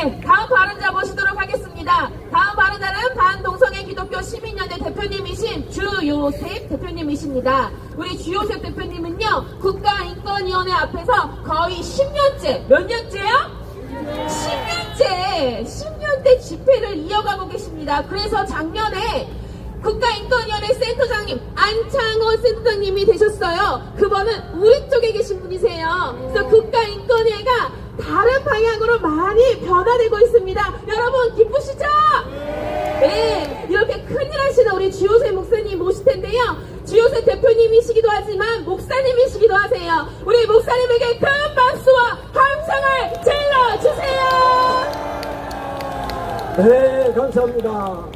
네, 다음 발언자 모시도록 하겠습니다. 다음 발언자는 반동성애 기독교 시민연대 대표님이신 주요셉 대표님이십니다. 우리 주요셉 대표님은요, 국가인권위원회 앞에서 거의 10년째, 몇 년째요? 10년째 집회를 이어가고 계십니다. 그래서 작년에 국가인권위원회 센터장님 안창원 센터장님이 되셨어요. 그분은 우리 쪽에 계신 분이세요. 그래서 국가인권위가 다른 방향으로 많이 변화되고 있습니다. 여러분 기쁘시죠? 네, 이렇게 큰일 하시는 우리 주요셉 목사님 모실 텐데요. 주요셉 대표님이시기도 하지만 목사님이시기도 하세요. 우리 목사님에게 큰 박수와 함성을 질러주세요. 네, 감사합니다.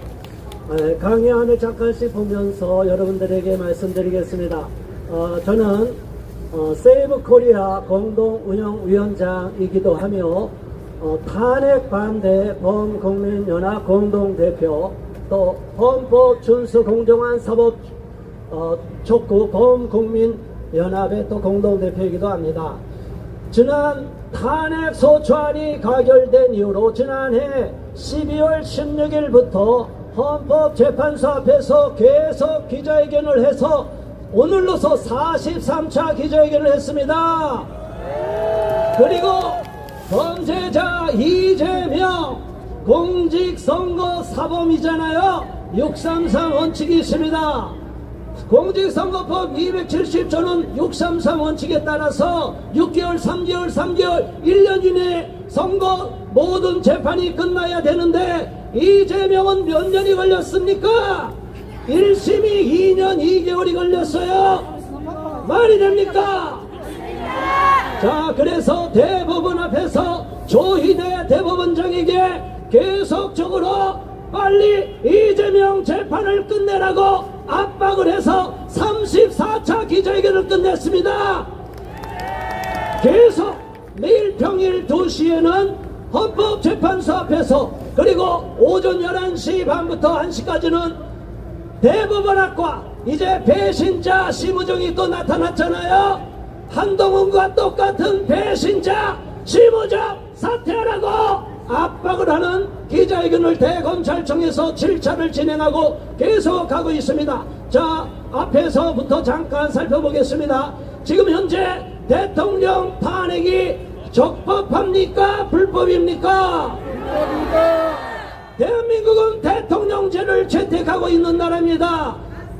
강의안을 잠깐씩 보면서 여러분들에게 말씀드리겠습니다. 저는 세이브 코리아 공동운영위원장이기도 하며 탄핵 반대 범국민연합 공동대표, 또 헌법 준수 공정한 사법 촉구 범국민연합의 또 공동대표이기도 합니다. 지난 탄핵 소추안이 가결된 이후로 지난해 12월 16일부터 헌법재판소 앞에서 계속 기자회견을 해서 오늘로서 43차 기자회견을 했습니다. 그리고 범죄자 이재명 공직선거 사범이잖아요. 633 원칙이 있습니다. 공직선거법 270조는 633 원칙에 따라서 6개월, 3개월, 1년 이내에 선거 모든 재판이 끝나야 되는데 이재명은 몇 년이 걸렸습니까? 1심이 2년 2개월이 걸렸어요. 말이 됩니까? 자, 그래서 대법원 앞에서 조희대 대법원장에게 계속적으로 빨리 이재명 재판을 끝내라고 압박을 해서 34차 기자회견을 끝냈습니다. 계속 매일 평일 2시에는 헌법재판소 앞에서, 그리고 오전 11시 반부터 1시까지는 대법원 앞과 이제 배신자 심우정이 또 나타났잖아요. 한동훈과 똑같은 배신자 심우정 사퇴하라고 압박을 하는 기자회견을 대검찰청에서 7차를 진행하고 계속하고 있습니다. 자, 앞에서부터 잠깐 살펴보겠습니다. 지금 현재 대통령 탄핵이 적법합니까? 불법입니까? 불법입니다. 대한민국은 대통령제를 채택하고 있는 나라입니다.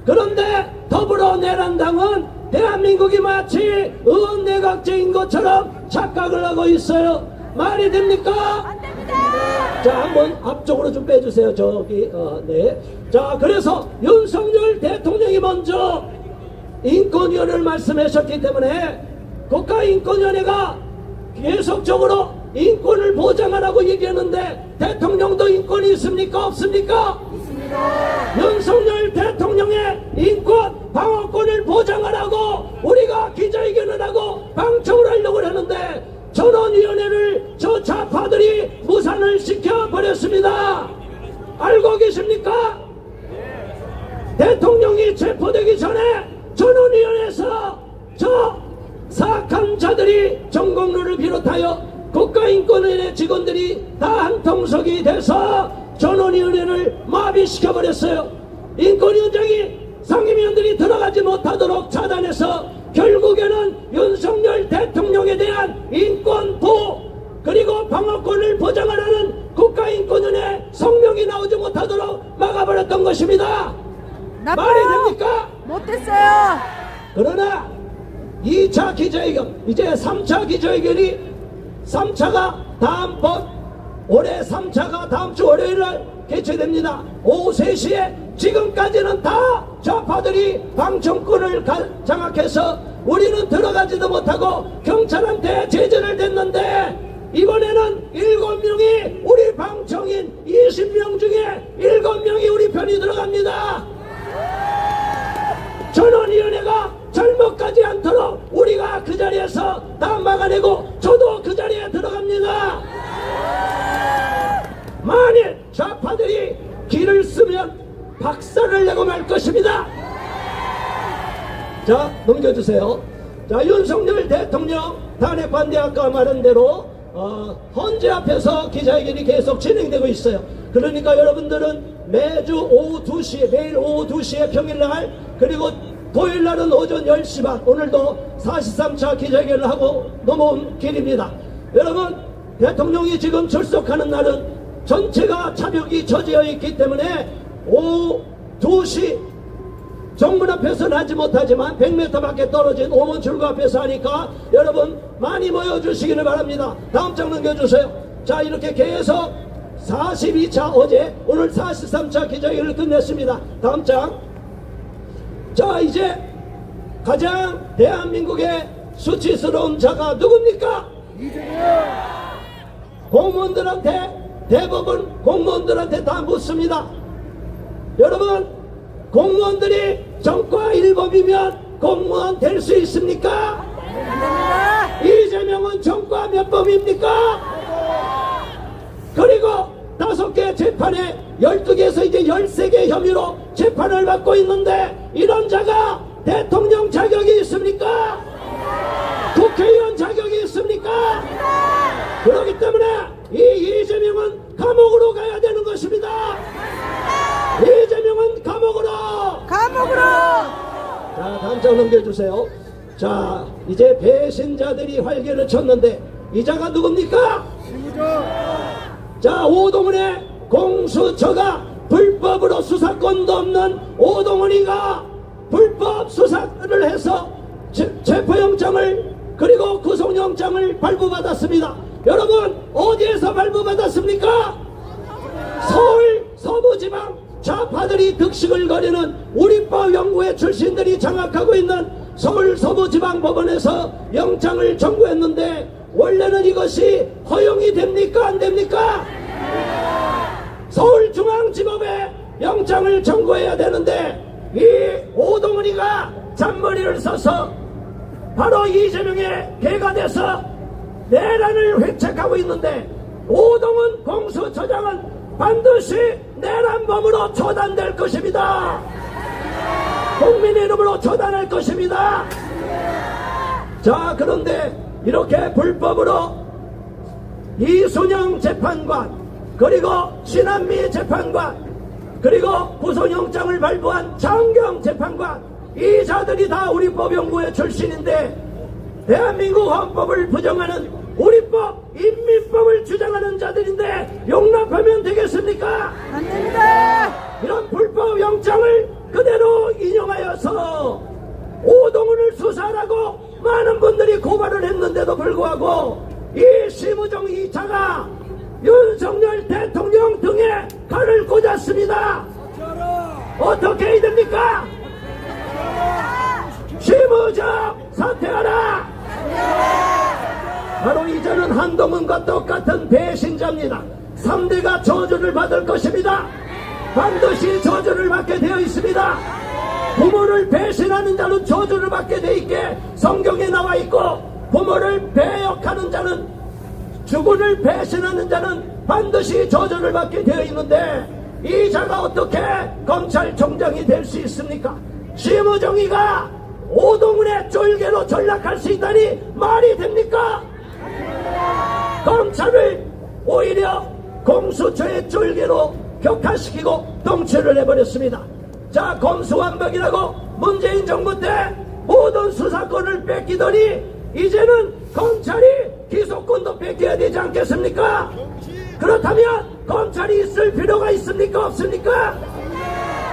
그런데 더불어내란당은 대한민국이 마치 의원내각제인 것처럼 착각을 하고 있어요. 말이 됩니까? 안 됩니다. 자, 한번 앞쪽으로 좀 빼주세요. 저기, 네. 자, 그래서 윤석열 대통령이 먼저 인권위원회를 말씀하셨기 때문에 국가인권위원회가 계속적으로 인권을 보장하라고 얘기하는데 대통령도 인권이 있습니까? 없습니까? 있습니다. 윤석열 대통령의 인권 방어권을 보장하라고 우리가 기자회견을 하고 방청을 하려고 하는데 전원위원회를 저 좌파들이 무산을 시켜버렸습니다. 알고 계십니까? 대통령이 체포되기 전에 전원위원회에서 저 사악한 자들이 정공로를 비롯하여 국가인권위원회 직원들이 다 한통속이 돼서 전원위원회를 마비시켜버렸어요. 인권위원장이 상임위원들이 들어가지 못하도록 차단해서 결국에는 윤석열 대통령에 대한 인권 보호 그리고 방어권을 보장하라는 국가인권위원회 성명이 나오지 못하도록 막아버렸던 것입니다. 말이 됩니까? 못했어요. 그러나 2차 기자회견, 이제 3차 기자회견이 3차가 올해 3차가 다음 주 월요일 날 개최됩니다. 오후 3시에 지금까지는 다 좌파들이 방청권을 장악해서 우리는 들어가지도 못하고 경찰한테 제재를 댔는데 이번에는 7명이 우리 방청인 20명 중에 7명이 우리 편이 들어갑니다. 전원위원회가 절목하지 않도록 우리가 그 자리에서 다 막아내고 저도 그 자리에 들어갑니다. 만일 좌파들이 길을 쓰면 박살을 내고 말 것입니다. 자, 넘겨주세요. 자, 윤석열 대통령 탄핵 반대 아까 말한 대로 헌재 앞에서 기자회견이 계속 진행되고 있어요. 그러니까 여러분들은 매주 오후 2시에, 매일 오후 2시에 평일날, 그리고 토요일날은 오전 10시 반, 오늘도 43차 기자회견을 하고 넘어온 길입니다. 여러분, 대통령이 지금 출석하는 날은 전체가 차벽이 저지어 있기 때문에 오후 2시 정문 앞에서는 하지 못하지만 100m 밖에 떨어진 오문 출구 앞에서 하니까 여러분 많이 모여주시기를 바랍니다. 다음 장 넘겨주세요. 자, 이렇게 계속 42차 어제, 오늘 43차 기자회견을 끝냈습니다. 다음 장. 자, 이제 가장 대한민국의 수치스러운 자가 누굽니까? 공무원들한테, 대법원 공무원들한테 다 묻습니다. 여러분, 공무원들이 전과 1법이면 공무원 될 수 있습니까? 이재명은 전과 몇 법입니까? 그리고 5개 재판에 12개에서 이제 13개 혐의로 재판을 받고 있는데 이런 자가 대통령 자격이 있습니까? 국회의원 자격이 있습니까? 그렇기 때문에 이 이재명은 감옥으로 가야 되는 것입니다. 이재명은 감옥으로! 자, 다음 장 넘겨주세요. 자, 이제 배신자들이 활개를 쳤는데 이 자가 누굽니까? 자, 오동훈의 공수처가 불법으로 수사권도 없는 오동훈이가 불법 수사를 해서 체포영장을 그리고 구속영장을 발부받았습니다. 여러분, 어디에서 발부받았습니까? 서울 서부지방 좌파들이 득식을 거리는 우리법 연구회 출신들이 장악하고 있는 서울 서부지방법원에서 영장을 청구했는데 원래는 이것이 허용이 됩니까? 안 됩니까? 서울중앙지법에 영장을 청구해야 되는데 이 오동훈이가 잔머리를 써서 바로 이재명의 개가 돼서 내란을 회책하고 있는데 오동훈 공수처장은 반드시 내란범으로 처단될 것입니다. 국민의 이름으로 처단할 것입니다. 자, 그런데 이렇게 불법으로 이순영 재판관 그리고 신한미 재판관 그리고 구속영장을 발부한 장경 재판관, 이 자들이 다 우리법연구회 출신인데 대한민국 헌법을 부정하는 우리법, 인민법을 주장하는 자들인데 용납하면 되겠습니까? 안 됩니다. 이런 불법 영장을 그대로 인용하여서 오동훈을 수사하라고 많은 분들이 고발을 했는데도 불구하고 이 심우정 2차가 윤석열 대통령 등에 칼을 꽂았습니다. 어떻게 해야 됩니까? 심우정 사퇴하라! 바로 이제는 한동훈과 똑같은 배신자입니다. 3대가 저주를 받을 것입니다. 반드시 저주를 받게 되어 있습니다. 부모를 배신하는 자는 저주를 받게 되어 있게 성경에 나와 있고, 부모를 배역하는 자는, 주군을 배신하는 자는 반드시 저주를 받게 되어 있는데 이 자가 어떻게 검찰총장이 될 수 있습니까? 심우정이가 오동훈의 쫄개로 전락할 수 있다니 말이 됩니까? 검찰을 오히려 공수처의 쫄개로 격화시키고 통치를 해버렸습니다. 자, 검수완박이라고 문재인 정부 때 모든 수사권을 뺏기더니 이제는 검찰이 기소권도 뺏겨야 되지 않겠습니까? 그렇다면 검찰이 있을 필요가 있습니까? 없습니까?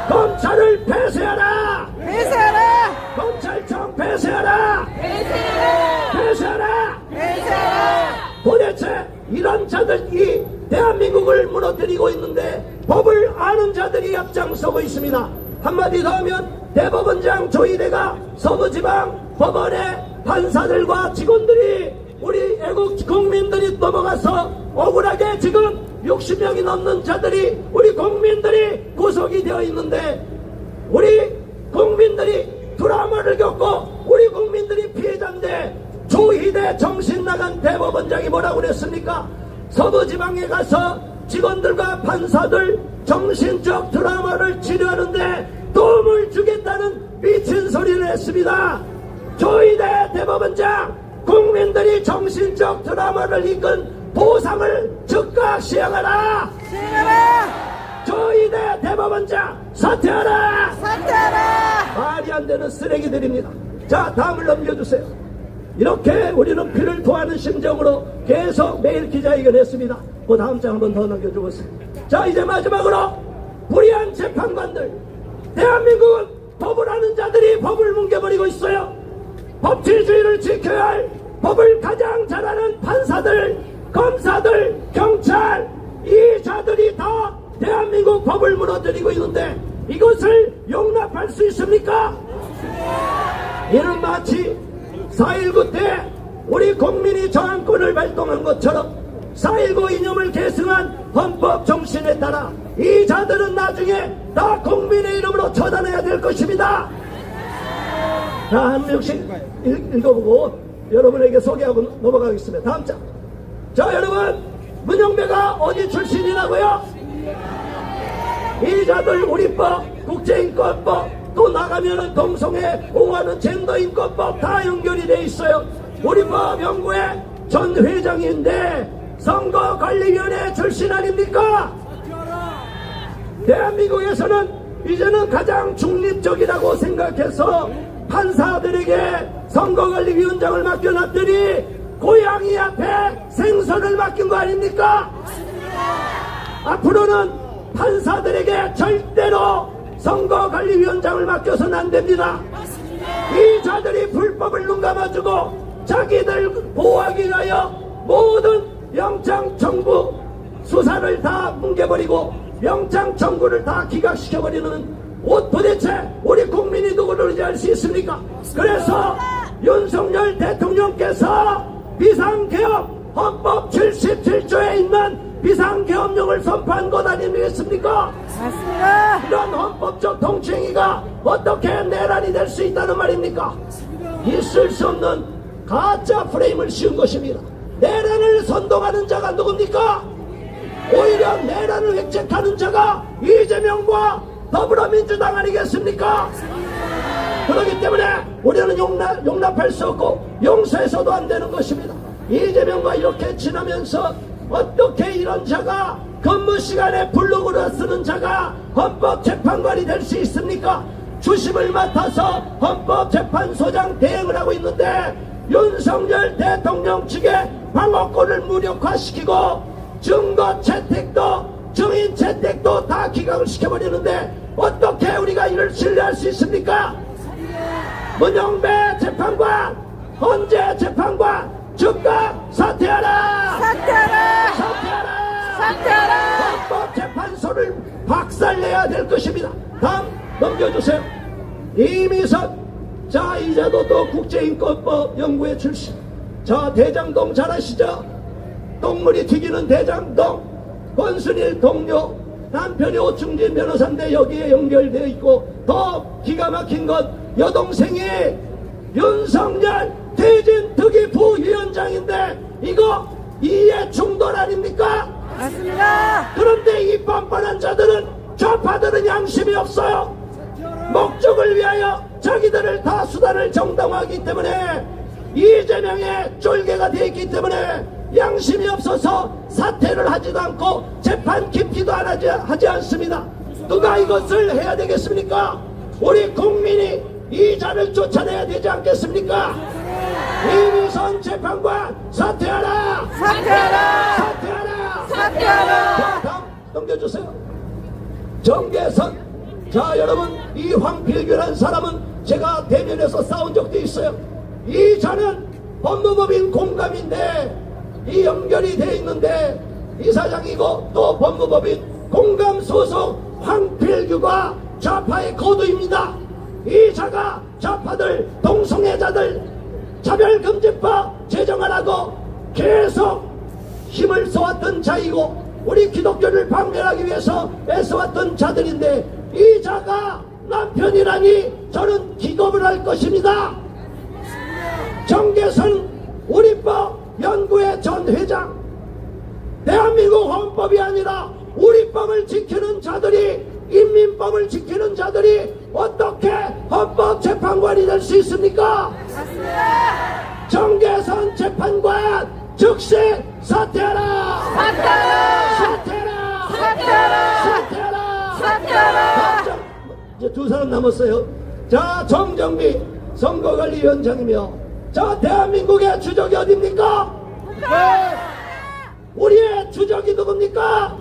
검찰을 폐쇄하라! 폐쇄하라! 검찰청 폐쇄하라! 폐쇄하라! 폐쇄하라! 폐쇄하라! 도대체 이런 자들이 대한민국을 무너뜨리고 있는데 법을 아는 자들이 앞장서고 있습니다. 한마디 더 하면 대법원장 조희대가 서부지방 법원의 판사들과 직원들이, 우리 애국 국민들이 넘어가서 억울하게 지금 60명이 넘는 자들이, 우리 국민들이 구속이 되어 있는데 우리 국민들이 드라마를 겪고 우리 국민들이 피해자인데 조희대 정신 나간 대법원장이 뭐라고 그랬습니까? 서부지방에 가서 직원들과 판사들 정신적 드라마를 치료하는데 도움을 주겠다는 미친 소리를 했습니다. 조희대 대법원장, 국민들이 정신적 드라마를 이끈 보상을 즉각 시행하라. 조이대 대법원장 사퇴하라. 말이 안 되는 쓰레기들입니다. 자, 다음을 넘겨주세요. 이렇게 우리는 피를 토하는 심정으로 계속 매일 기자회견 했습니다. 그 다음 장 한번 더 넘겨주겠습니다. 자, 이제 마지막으로 불의한 재판관들, 대한민국은 법을 아는 자들이 법을 뭉개버리고 있어요. 법치주의를 지켜야 할 법을 가장 잘 아는 판사들, 검사들, 경찰, 이 자들이 다 대한민국 법을 무너뜨리고 있는데 이것을 용납할 수 있습니까? 이는 마치 4.19 때 우리 국민이 저항권을 발동한 것처럼 4.19 이념을 계승한 헌법 정신에 따라 이 자들은 나중에 다 국민의 이름으로 처단해야 될 것입니다. 자, 한 명씩 읽어보고 여러분에게 소개하고 넘어가겠습니다. 다음 장. 자, 여러분, 문영배가 어디 출신이라고요? 이 자들 우리법, 국제인권법, 또 나가면은 동성애 옹호하는 젠더인권법 다 연결이 돼 있어요. 우리법 연구회 전 회장인데 선거관리위원회 출신 아닙니까? 대한민국에서는 이제는 가장 중립적이라고 생각해서 판사들에게 선거관리위원장을 맡겨놨더니 고양이 앞에 생선을 맡긴 거 아닙니까? 앞으로는 판사들에게 절대로 선거관리위원장을 맡겨서는 안 됩니다. 이 자들이 불법을 눈감아주고 자기들 보호하기 위하여 모든 영장 청구 수사를 다 뭉개버리고 영장 청구를 다 기각시켜버리는 도대체 우리 국민이 누구를 의지할 수 있습니까? 그래서 윤석열 대통령께서 비상개혁 헌법 77조에 있는 비상개혁령을 선포한 것 아니겠습니까? 맞습니다. 이런 헌법적 통치행위가 어떻게 내란이 될 수 있다는 말입니까? 있을 수 없는 가짜 프레임을 씌운 것입니다. 내란을 선동하는 자가 누굽니까? 오히려 내란을 획책하는 자가 이재명과 더불어민주당 아니겠습니까? 그렇기 때문에 우리는 용납할 수 없고 용서해서도 안 되는 것입니다. 이재명과 이렇게 지나면서 어떻게 이런 자가 근무 시간에 블로그를 쓰는 자가 헌법재판관이 될 수 있습니까? 주심을 맡아서 헌법재판소장 대행을 하고 있는데 윤석열 대통령 측의 방어권을 무력화시키고 증거 채택도 증인 채택도 다 기각을 시켜버리는데 어떻게 우리가 이를 신뢰할 수 있습니까? 문영배 재판관, 헌재 재판관 즉각 사퇴하라! 헌법재판소를 박살내야 될 것입니다. 다음 넘겨주세요. 이미선, 자, 이제도 또 국제인권법 연구회 출신. 자, 대장동 잘 아시죠? 똥물이 튀기는 대장동. 권순일 동료, 남편이 오충진 변호사인데 여기에 연결되어 있고, 더 기가 막힌 건 여동생이 윤석열 퇴진특위 부위원장인데 이거 이해 충돌 아닙니까? 맞습니다. 그런데 이 뻔뻔한 자들은, 좌파들은 양심이 없어요. 목적을 위하여 자기들을 다 수단을 정당화하기 때문에 이재명의 쫄개가 되어 있기 때문에 양심이 없어서 사퇴를 하지도 않고 재판 깊이도 안 하지 않습니다. 누가 이것을 해야 되겠습니까? 우리 국민이 이 자를 쫓아내야 되지 않겠습니까? 이미선 재판관 사퇴하라! 자, 다음 넘겨주세요. 정계선. 자, 여러분, 이 황필규라는 사람은 제가 대면에서 싸운 적도 있어요. 이 자는 법무법인 공감인데 이 연결이 돼 있는데 이사장이고 또 법무법인 공감 소속 황필규가 좌파의 거두입니다. 이 자가 좌파들, 동성애자들 차별금지법 제정하라고 계속 힘을 써왔던 자이고 우리 기독교를 박멸하기 위해서 애써왔던 자들인데 이 자가 남편이라니 저는 기겁을 할 것입니다. 정계선 우리법 연구회 전 회장, 대한민국 헌법이 아니라 우리법을 지키는 자들이, 인민법을 지키는 자들이 어떻게 헌법재판관이 될 수 있습니까? 정계선 재판관 즉시 사퇴하라! 사퇴하라! 사퇴하라! 사퇴하라! 사퇴하라! 사퇴하라! 이제 두 사람 남았어요. 자, 정정미 선거관리위원장이며, 자, 대한민국의 주적이 어딥니까? 우리의 주적이 누굽니까?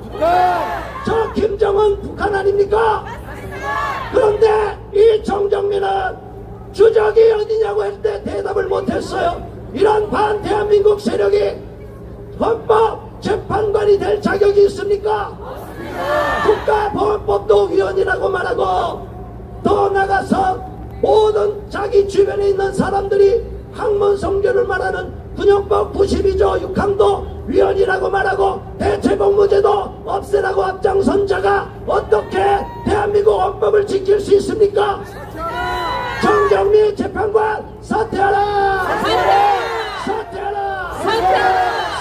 저 김정은 북한 아닙니까? 그런데 이 정정미는 주적이 어디냐고 할 때 대답을 못했어요. 이런 반대한민국 세력이 헌법 재판관이 될 자격이 있습니까? 국가보안법도 위헌이라고 말하고, 더 나가서 모든 자기 주변에 있는 사람들이 학문 성교를 말하는 군용법 92조 6항도 위헌이라고 말하고 대체복무제도 없애라고 앞장선 자가 어떻게 대한민국 헌법을 지킬 수 있습니까? 정정미 재판관 사퇴하라! 사퇴하라! 사퇴하라!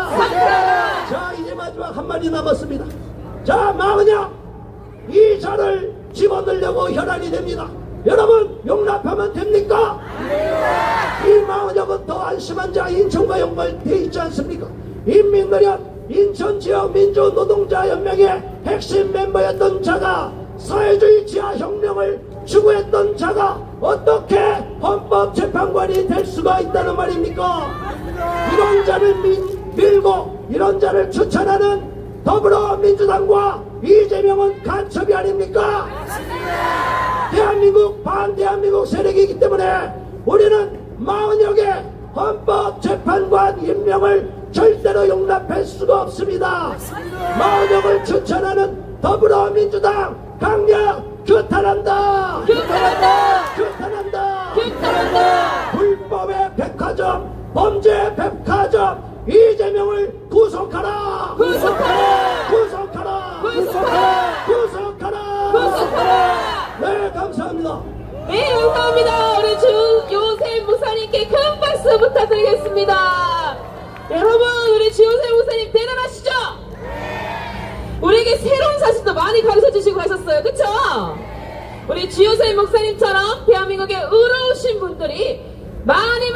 사퇴하라! 자, 이제 마지막 한마디 남았습니다. 자, 마은영, 이 자를 집어넣으려고 혈안이 됩니다. 여러분, 용납하면 됩니까? 이 마은영은 더 안심한 자 인천과 연관되어 있지 않습니까? 인민노련 인천지역 민주노동자연맹의 핵심 멤버였던 자가, 사회주의 지하혁명을 추구했던 자가 어떻게 헌법재판관이 될 수가 있다는 말입니까? 이런 자를 밀고 이런 자를 추천하는 더불어민주당과 이재명은 간첩이 아닙니까? 대한민국 반대한민국 세력이기 때문에 우리는 마은혁의 헌법재판관 임명을 절대로 용납할 수가 없습니다. 마은혁을 추천하는 더불어민주당 강력 규탄한다! 규탄한다! 규탄한다! 규탄한다! 불법의 백화점, 범죄 백화점, 이재명을 구속하라! 구속하라! 구속하라! 구속하라! 구속하라! 구속하라! 네, 감사합니다. 네, 감사합니다. 우리 주요셉 목사님께 큰 박수 부탁드리겠습니다. 여러분, 우리 주요셉 목사님 대단하시죠? 우리에게 새로운 사실도 많이 가르쳐 주시고 가셨어요. 그쵸? 우리 주요셉 목사님처럼 대한민국에 의로우신 분들이 많이